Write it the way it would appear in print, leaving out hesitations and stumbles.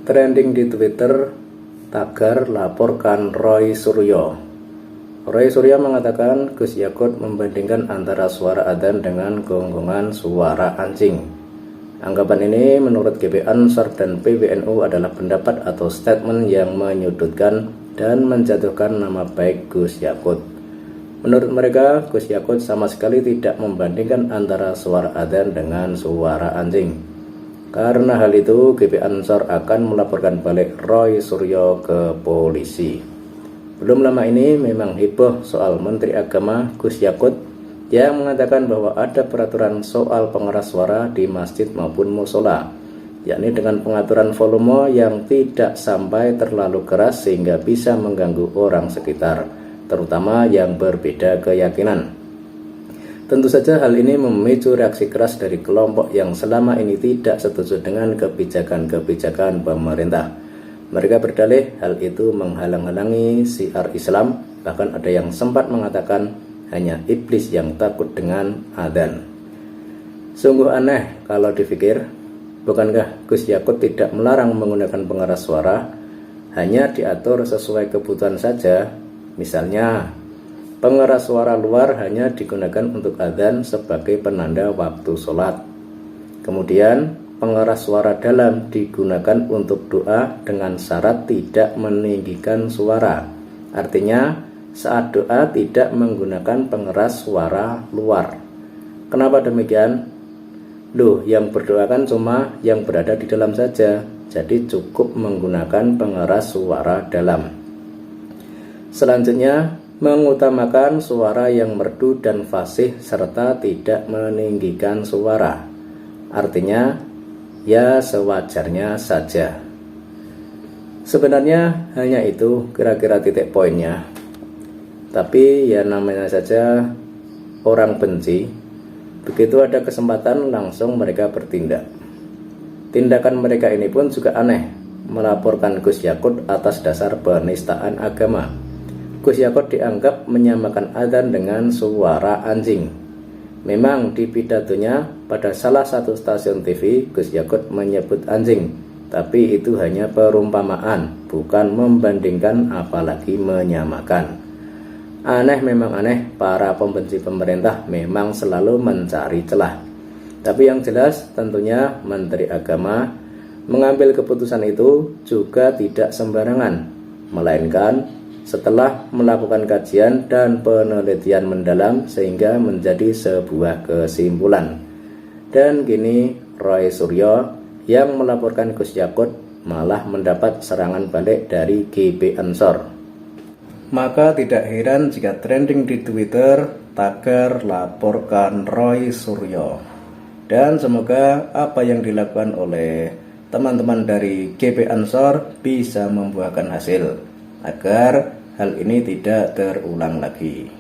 Trending di Twitter, tagar laporkan Roy Suryo. Roy Suryo mengatakan Gus Yakut membandingkan antara suara adzan dengan gonggongan suara anjing. Anggapan ini menurut GP Ansor dan PBNU adalah pendapat atau statement yang menyudutkan dan menjatuhkan nama baik Gus Yakut. Menurut mereka, Gus Yakut sama sekali tidak membandingkan antara suara adzan dengan suara anjing. Karena hal itu, GP Ansor akan melaporkan balik Roy Suryo ke polisi. Belum lama ini memang heboh soal Menteri Agama Gus Yakut yang mengatakan bahwa ada peraturan soal pengeras suara di masjid maupun musola, yakni dengan pengaturan volume yang tidak sampai terlalu keras sehingga bisa mengganggu orang sekitar, terutama yang berbeda keyakinan. Tentu saja hal ini memicu reaksi keras dari kelompok yang selama ini tidak setuju dengan kebijakan-kebijakan pemerintah. Mereka berdalih hal itu menghalang-halangi syiar Islam, bahkan ada yang sempat mengatakan hanya iblis yang takut dengan adzan. Sungguh aneh kalau dipikir, bukankah Gus Yakut tidak melarang menggunakan pengeras suara, hanya diatur sesuai kebutuhan saja. Misalnya, pengeras suara luar hanya digunakan untuk adzan sebagai penanda waktu sholat. Kemudian, pengeras suara dalam digunakan untuk doa dengan syarat tidak meninggikan suara. Artinya, saat doa tidak menggunakan pengeras suara luar. Kenapa demikian? Loh, yang berdoa kan cuma yang berada di dalam saja, jadi cukup menggunakan pengeras suara dalam. Selanjutnya, mengutamakan suara yang merdu dan fasih serta tidak meninggikan suara. Artinya, ya sewajarnya saja. Sebenarnya hanya itu kira-kira titik poinnya. Tapi ya namanya saja orang benci, begitu ada kesempatan langsung mereka bertindak. Tindakan mereka ini pun juga aneh, melaporkan Gus Yakut atas dasar penistaan agama. Gus Yakut dianggap menyamakan adzan dengan suara anjing. Memang di pidatonya pada salah satu stasiun TV, Gus Yakut menyebut anjing, tapi itu hanya perumpamaan, bukan membandingkan apalagi menyamakan. Aneh memang aneh, para pembenci pemerintah memang selalu mencari celah. Tapi yang jelas tentunya Menteri Agama mengambil keputusan itu juga tidak sembarangan, melainkan setelah melakukan kajian dan penelitian mendalam sehingga menjadi sebuah kesimpulan. Dan kini Roy Suryo yang melaporkan Gus Yakut malah mendapat serangan balik dari GP Ansor. Maka tidak heran jika trending di Twitter tagar laporkan Roy Suryo. Dan semoga apa yang dilakukan oleh teman-teman dari GP Ansor bisa membuahkan hasil, agar hal ini tidak terulang lagi.